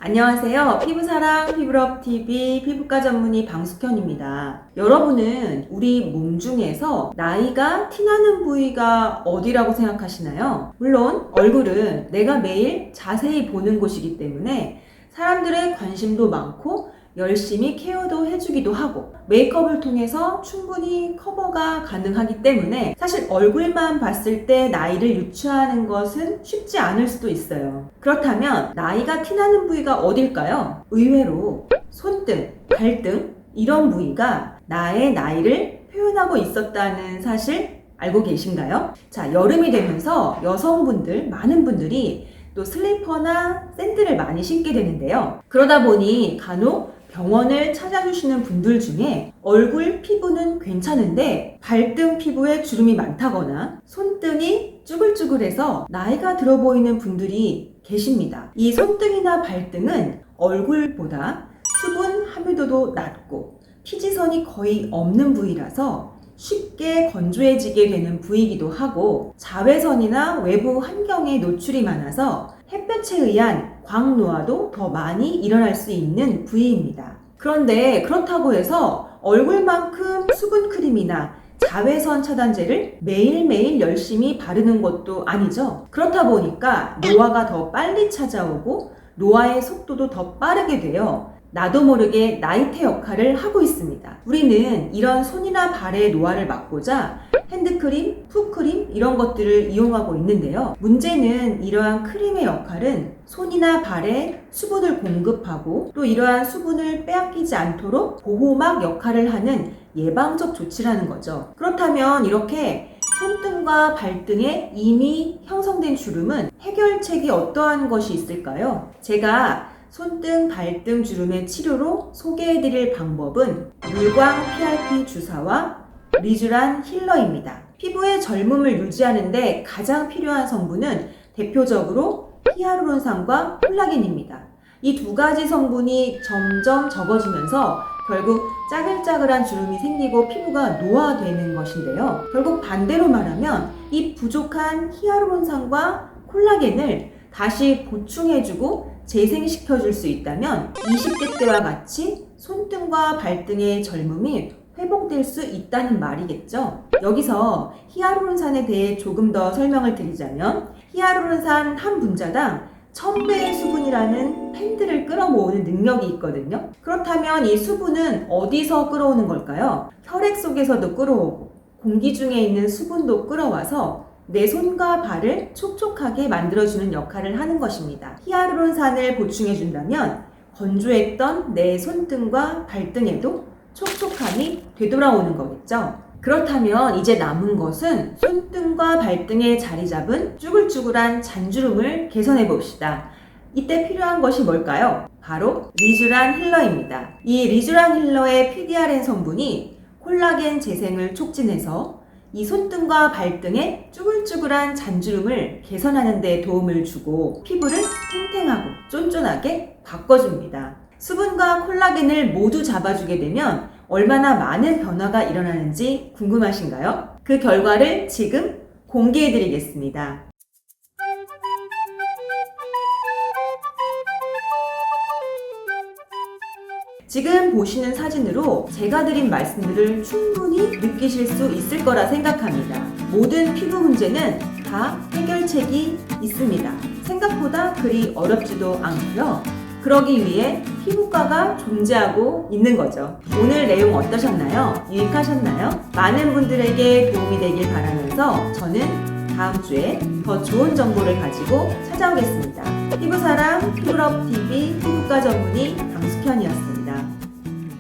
안녕하세요. 피부사랑 피부럽TV 피부과 전문의 방숙현입니다. 여러분은 우리 몸 중에서 나이가 티나는 부위가 어디라고 생각하시나요? 물론 얼굴은 내가 매일 자세히 보는 곳이기 때문에 사람들의 관심도 많고 열심히 케어도 해주기도 하고 메이크업을 통해서 충분히 커버가 가능하기 때문에 사실 얼굴만 봤을 때 나이를 유추하는 것은 쉽지 않을 수도 있어요. 그렇다면 나이가 티나는 부위가 어딜까요? 의외로 손등, 발등 이런 부위가 나의 나이를 표현하고 있었다는 사실 알고 계신가요? 자, 여름이 되면서 여성분들, 많은 분들이 또 슬리퍼나 샌들을 많이 신게 되는데요. 그러다 보니 간혹 병원을 찾아주시는 분들 중에 얼굴 피부는 괜찮은데 발등 피부에 주름이 많다거나 손등이 쭈글쭈글해서 나이가 들어 보이는 분들이 계십니다. 이 손등이나 발등은 얼굴보다 수분 함유도도 낮고 피지선이 거의 없는 부위라서 쉽게 건조해지게 되는 부위이기도 하고 자외선이나 외부 환경에 노출이 많아서 햇볕에 의한 광노화도 더 많이 일어날 수 있는 부위입니다. 그런데 그렇다고 해서 얼굴만큼 수분크림이나 자외선 차단제를 매일매일 열심히 바르는 것도 아니죠. 그렇다 보니까 노화가 더 빨리 찾아오고 노화의 속도도 더 빠르게 되어 나도 모르게 나이테 역할을 하고 있습니다. 우리는 이런 손이나 발의 노화를 막고자 핸드크림, 푸크림 이런 것들을 이용하고 있는데요. 문제는 이러한 크림의 역할은 손이나 발에 수분을 공급하고 또 이러한 수분을 빼앗기지 않도록 보호막 역할을 하는 예방적 조치라는 거죠. 그렇다면 이렇게 손등과 발등에 이미 형성된 주름은 해결책이 어떠한 것이 있을까요? 제가 손등, 발등 주름의 치료로 소개해드릴 방법은 물광 PRP 주사와 리쥬란 힐러입니다. 피부의 젊음을 유지하는데 가장 필요한 성분은 대표적으로 히아루론산과 콜라겐입니다. 이 두 가지 성분이 점점 적어지면서 결국 짜글짜글한 주름이 생기고 피부가 노화되는 것인데요. 결국 반대로 말하면 이 부족한 히아루론산과 콜라겐을 다시 보충해주고 재생시켜줄 수 있다면 20대 때와 같이 손등과 발등의 젊음이 회복될 수 있다는 말이겠죠. 여기서 히아루론산에 대해 조금 더 설명을 드리자면 히아루론산 한 분자당 1000배의 수분이라는 팬들을 끌어모으는 능력이 있거든요. 그렇다면 이 수분은 어디서 끌어오는 걸까요? 혈액 속에서도 끌어오고 공기 중에 있는 수분도 끌어와서 내 손과 발을 촉촉하게 만들어주는 역할을 하는 것입니다. 히아루론산을 보충해준다면 건조했던 내 손등과 발등에도 촉촉함이 되돌아오는 거겠죠. 그렇다면 이제 남은 것은 손등과 발등에 자리 잡은 쭈글쭈글한 잔주름을 개선해 봅시다. 이때 필요한 것이 뭘까요? 바로 리쥬란 힐러입니다. 이 리쥬란 힐러의 PDRN 성분이 콜라겐 재생을 촉진해서 이 손등과 발등의 쭈글쭈글한 잔주름을 개선하는 데 도움을 주고 피부를 탱탱하고 쫀쫀하게 바꿔줍니다. 수분과 콜라겐을 모두 잡아주게 되면 얼마나 많은 변화가 일어나는지 궁금하신가요? 그 결과를 지금 공개해드리겠습니다. 지금 보시는 사진으로 제가 드린 말씀들을 충분히 느끼실 수 있을 거라 생각합니다. 모든 피부 문제는 다 해결책이 있습니다. 생각보다 그리 어렵지도 않고요. 그러기 위해 피부과가 존재하고 있는 거죠. 오늘 내용 어떠셨나요? 유익하셨나요? 많은 분들에게 도움이 되길 바라면서 저는 다음 주에 더 좋은 정보를 가지고 찾아오겠습니다. 피부사랑 피부럽TV 피부과 전문의 방숙현이었습니다.